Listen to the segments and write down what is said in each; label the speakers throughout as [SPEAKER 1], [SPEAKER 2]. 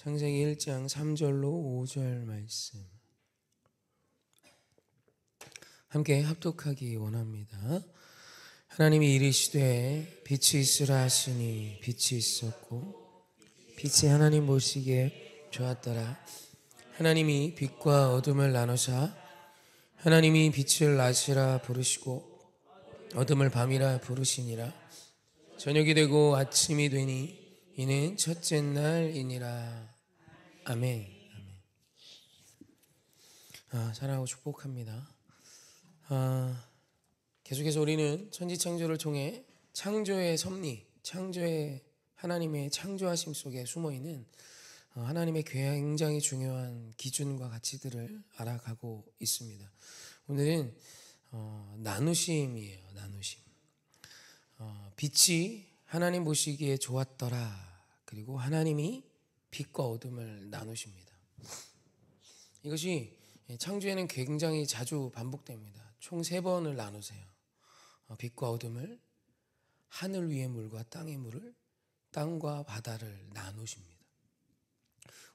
[SPEAKER 1] 창세기 1장 3절로 5절 말씀 함께 합독하기 원합니다. 하나님이 이르시되 빛이 있으라 하시니 빛이 있었고 빛이 하나님 보시기에 좋았더라. 하나님이 빛과 어둠을 나누사 하나님이 빛을 낮이라 부르시고 어둠을 밤이라 부르시니라. 저녁이 되고 아침이 되니 이는 첫째 날이니라. 아멘. 사랑하고 축복합니다. 계속해서 우리는 천지창조를 통해 창조의 섭리, 창조의 하나님의 창조하심 속에 숨어있는 하나님의 굉장히 중요한 기준과 가치들을 알아가고 있습니다. 오늘은 나누심이에요. 나누심. 빛이 하나님 보시기에 좋았더라. 그리고 하나님이 빛과 어둠을 나누십니다. 이것이 창조에는 굉장히 자주 반복됩니다. 총 3번을 나누세요. 빛과 어둠을, 하늘 위의 물과 땅의 물을, 땅과 바다를 나누십니다.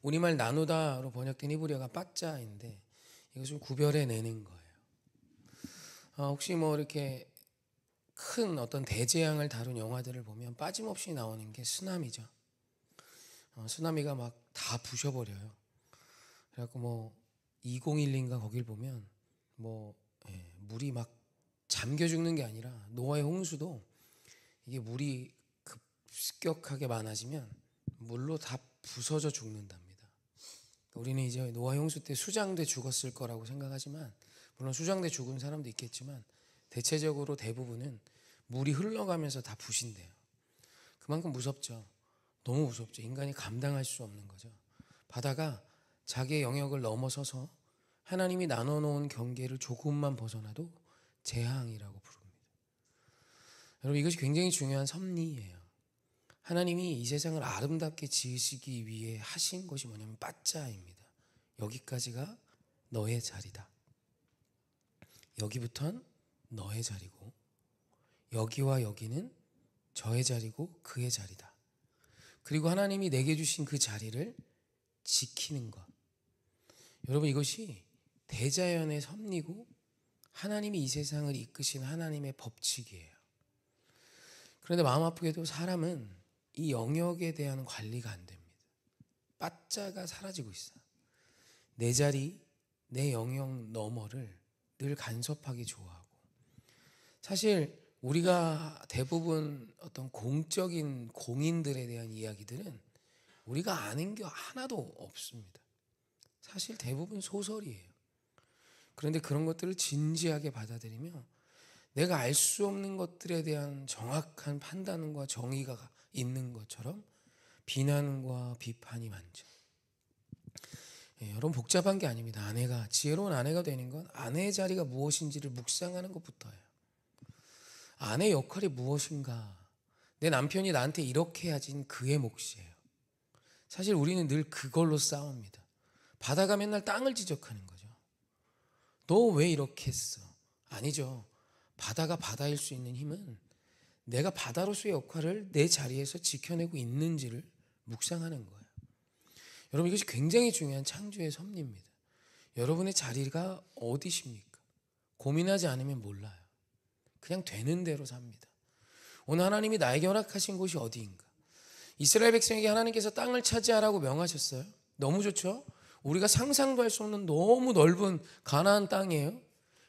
[SPEAKER 1] 우리말 나누다로 번역된 히브리어가 빠짜인데 이것을 구별해내는 거예요. 혹시 이렇게 큰 어떤 대재앙을 다룬 영화들을 보면 빠짐없이 나오는 게 쓰나미죠. 쓰나미가 막 다 부셔버려요. 그래갖고 2012인가 거길 보면 물이 막 잠겨 죽는 게 아니라 노아의 홍수도 이게 물이 급격하게 많아지면 물로 다 부서져 죽는답니다. 우리는 이제 노아의 홍수 때 수장돼 죽었을 거라고 생각하지만, 물론 수장돼 죽은 사람도 있겠지만 대체적으로 대부분은 물이 흘러가면서 다 부신대요. 그만큼 무섭죠. 너무 무섭죠. 인간이 감당할 수 없는 거죠. 바다가 자기의 영역을 넘어서서 하나님이 나눠놓은 경계를 조금만 벗어나도 재앙이라고 부릅니다. 여러분, 이것이 굉장히 중요한 섭리예요. 하나님이 이 세상을 아름답게 지으시기 위해 하신 것이 뭐냐면 빠짜입니다. 여기까지가 너의 자리다. 여기부턴 너의 자리고 여기와 여기는 저의 자리고 그의 자리다. 그리고 하나님이 내게 주신 그 자리를 지키는 것. 여러분, 이것이 대자연의 섭리고 하나님이 이 세상을 이끄신 하나님의 법칙이에요. 그런데 마음 아프게도 사람은 이 영역에 대한 관리가 안 됩니다. 빠짜가 사라지고 있어요. 내 자리, 내 영역 너머를 늘 간섭하기 좋아하고, 사실 우리가 대부분 어떤 공적인 공인들에 대한 이야기들은 우리가 아는 게 하나도 없습니다. 사실 대부분 소설이에요. 그런데 그런 것들을 진지하게 받아들이며 내가 알 수 없는 것들에 대한 정확한 판단과 정의가 있는 것처럼 비난과 비판이 많죠. 여러분, 복잡한 게 아닙니다. 지혜로운 아내가 되는 건 아내의 자리가 무엇인지를 묵상하는 것부터예요. 아내의 역할이 무엇인가? 내 남편이 나한테 이렇게 해야지 그의 몫이에요. 사실 우리는 늘 그걸로 싸웁니다. 바다가 맨날 땅을 지적하는 거죠. 너 왜 이렇게 했어? 아니죠. 바다가 바다일 수 있는 힘은 내가 바다로서의 역할을 내 자리에서 지켜내고 있는지를 묵상하는 거예요. 여러분, 이것이 굉장히 중요한 창조의 섭리입니다. 여러분의 자리가 어디십니까? 고민하지 않으면 몰라요. 그냥 되는 대로 삽니다. 오늘 하나님이 나에게 허락하신 곳이 어디인가? 이스라엘 백성에게 하나님께서 땅을 차지하라고 명하셨어요. 너무 좋죠? 우리가 상상도 할 수 없는 너무 넓은 가나안 땅이에요.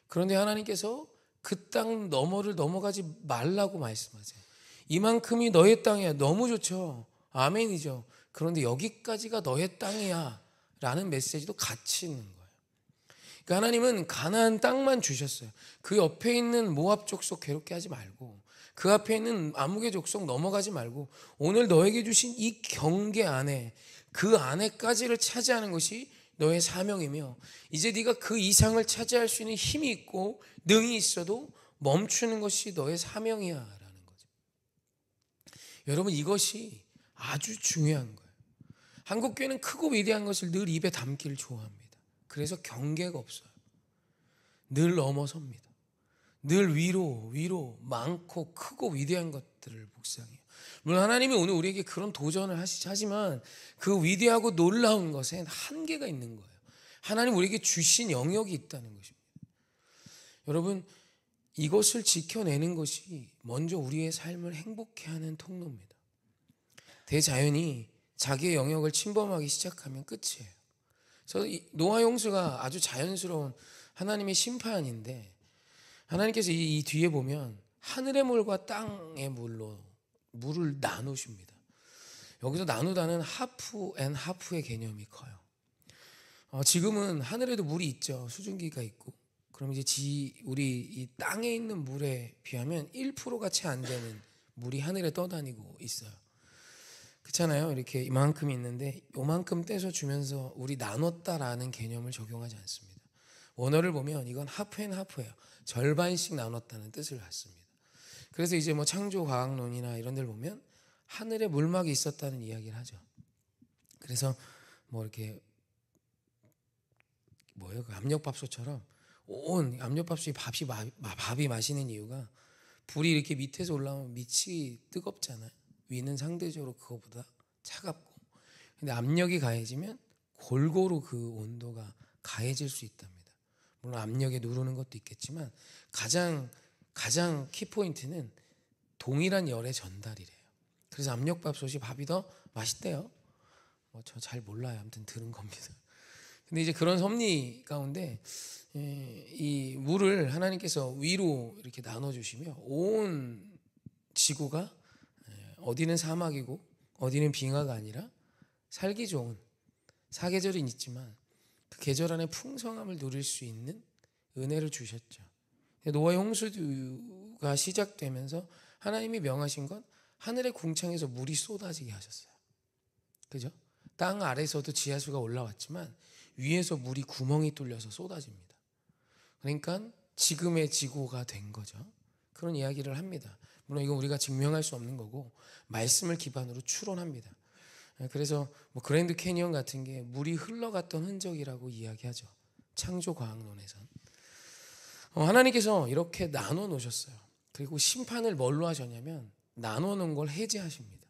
[SPEAKER 1] 그런데 하나님께서 그 땅 너머를 넘어가지 말라고 말씀하세요. 이만큼이 너의 땅이야. 너무 좋죠? 아멘이죠. 그런데 여기까지가 너의 땅이야 라는 메시지도 같이 있는 거예요. 그러니까 하나님은 가나안 땅만 주셨어요. 그 옆에 있는 모압 족속 괴롭게 하지 말고, 그 앞에 있는 아무개 족속 넘어가지 말고, 오늘 너에게 주신 이 경계 안에, 그 안에까지를 차지하는 것이 너의 사명이며, 이제 네가 그 이상을 차지할 수 있는 힘이 있고 능이 있어도 멈추는 것이 너의 사명이야 라는 거죠. 여러분, 이것이 아주 중요한 거예요. 한국교회는 크고 위대한 것을 늘 입에 담기를 좋아합니다. 그래서 경계가 없어요. 늘 넘어섭니다. 늘 위로 많고 크고 위대한 것들을 묵상해요. 물론 하나님이 오늘 우리에게 그런 도전을 하지만 그 위대하고 놀라운 것엔 한계가 있는 거예요. 하나님 우리에게 주신 영역이 있다는 것입니다. 여러분, 이것을 지켜내는 것이 먼저 우리의 삶을 행복해 하는 통로입니다. 대자연이 자기의 영역을 침범하기 시작하면 끝이에요. 그래서 노아 홍수가 아주 자연스러운 하나님의 심판인데, 하나님께서 이 뒤에 보면 하늘의 물과 땅의 물로 물을 나누십니다. 여기서 나누다는 하프 앤 하프의 개념이 커요. 지금은 하늘에도 물이 있죠. 수증기가 있고. 그럼 이제 우리 이 땅에 있는 물에 비하면 1%가 채 안 되는 물이 하늘에 떠다니고 있어요. 그렇잖아요. 이렇게 이만큼 있는데 요만큼 떼서 주면서 우리 나눴다라는 개념을 적용하지 않습니다. 원어를 보면 이건 하프 앤 하프예요. 절반씩 나눴다는 뜻을 갖습니다. 그래서 이제 뭐 창조과학론이나 이런 데를 보면 하늘에 물막이 있었다는 이야기를 하죠. 그래서 뭐 이렇게 그 압력밥솥처럼 온 압력밥솥이 밥이 마시는 이유가 불이 이렇게 밑에서 올라오면 밑이 뜨겁잖아요. 위는 상대적으로 그거보다 차갑고, 근데 압력이 가해지면 골고루 그 온도가 가해질 수 있답니다. 물론 압력에 누르는 것도 있겠지만 가장 키포인트는 동일한 열의 전달이래요. 그래서 압력밥솥이 밥이 더 맛있대요. 저 잘 몰라요. 아무튼 들은 겁니다. 근데 이제 그런 섭리 가운데 이 물을 하나님께서 위로 이렇게 나눠주시며 온 지구가 어디는 사막이고 어디는 빙하가 아니라 살기 좋은 사계절은 있지만 그 계절 안에 풍성함을 누릴 수 있는 은혜를 주셨죠. 노아의 홍수가 시작되면서 하나님이 명하신 건 하늘의 궁창에서 물이 쏟아지게 하셨어요. 그죠? 땅 아래서도 지하수가 올라왔지만 위에서 물이 구멍이 뚫려서 쏟아집니다. 그러니까 지금의 지구가 된 거죠. 그런 이야기를 합니다. 물론 이건 우리가 증명할 수 없는 거고 말씀을 기반으로 추론합니다. 그래서 뭐 그랜드 캐니언 같은 게 물이 흘러갔던 흔적이라고 이야기하죠. 창조과학론에선. 하나님께서 이렇게 나눠 놓으셨어요. 그리고 심판을 뭘로 하셨냐면 나눠 놓은 걸 해제하십니다.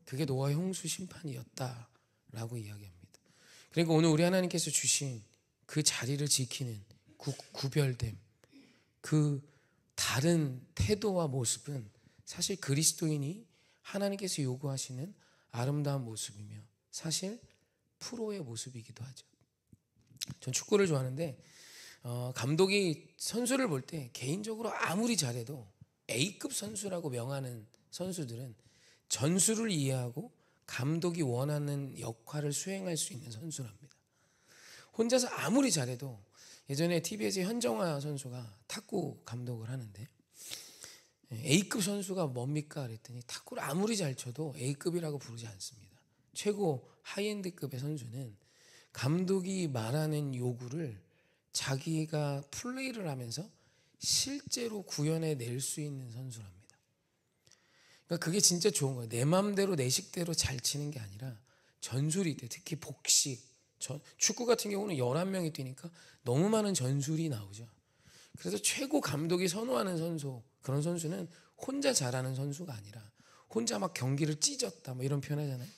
[SPEAKER 1] 그게 노아의 홍수 심판이었다라고 이야기합니다. 그러니까 오늘 우리 하나님께서 주신 그 자리를 지키는 구별됨, 그 다른 태도와 모습은 사실 그리스도인이 하나님께서 요구하시는 아름다운 모습이며 사실 프로의 모습이기도 하죠. 전 축구를 좋아하는데 감독이 선수를 볼 때 개인적으로 아무리 잘해도 A급 선수라고 명하는 선수들은 전술을 이해하고 감독이 원하는 역할을 수행할 수 있는 선수랍니다. 혼자서 아무리 잘해도 예전에 TV에서 현정화 선수가 탁구 감독을 하는데 A급 선수가 뭡니까? 그랬더니 탁구를 아무리 잘 쳐도 A급이라고 부르지 않습니다. 최고 하이엔드급의 선수는 감독이 말하는 요구를 자기가 플레이를 하면서 실제로 구현해 낼 수 있는 선수랍니다. 그러니까 그게 진짜 좋은 거예요. 내 마음대로 내 식대로 잘 치는 게 아니라 전술이 있대. 특히 복식, 축구 같은 경우는 11명이 뛰니까 너무 많은 전술이 나오죠. 그래서 최고 감독이 선호하는 선수, 그런 선수는 혼자 잘하는 선수가 아니라 혼자 막 경기를 찢었다 뭐 이런 표현 하잖아요.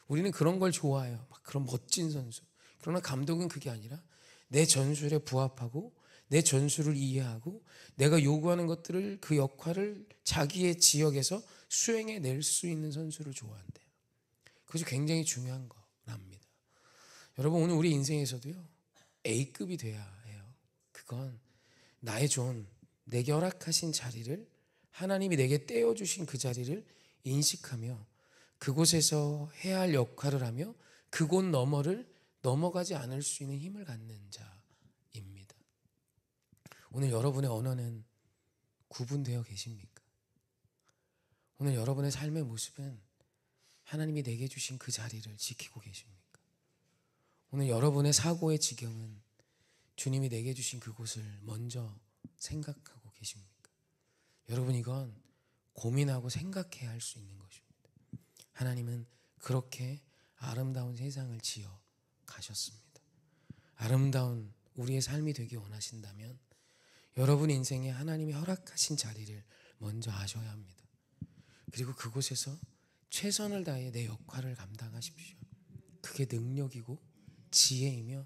[SPEAKER 1] 우리는 그런 걸 좋아해요. 막 그런 멋진 선수. 그러나 감독은 그게 아니라 내 전술에 부합하고 내 전술을 이해하고 내가 요구하는 것들을 그 역할을 자기의 지역에서 수행해 낼 수 있는 선수를 좋아한대요. 그것이 굉장히 중요한 거랍니다. 여러분, 오늘 우리 인생에서도요 A급이 돼야 해요. 그건 나의 존, 내게 허락하신 자리를 하나님이 내게 떼어주신 그 자리를 인식하며 그곳에서 해야 할 역할을 하며 그곳 너머를 넘어가지 않을 수 있는 힘을 갖는 자입니다. 오늘 여러분의 언어는 구분되어 계십니까? 오늘 여러분의 삶의 모습은 하나님이 내게 주신 그 자리를 지키고 계십니까? 오늘 여러분의 사고의 지경은 주님이 내게 주신 그곳을 먼저 생각하고 계십니까? 여러분, 이건 고민하고 생각해야 할 수 있는 것입니다. 하나님은 그렇게 아름다운 세상을 지어 가셨습니다. 아름다운 우리의 삶이 되기 원하신다면 여러분 인생에 하나님이 허락하신 자리를 먼저 아셔야 합니다. 그리고 그곳에서 최선을 다해 내 역할을 감당하십시오. 그게 능력이고 지혜이며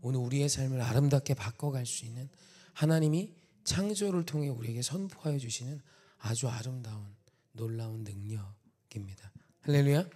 [SPEAKER 1] 오늘 우리의 삶을 아름답게 바꿔갈 수 있는 하나님이 창조를 통해 우리에게 선포하여 주시는 아주 아름다운 놀라운 능력입니다. 할렐루야.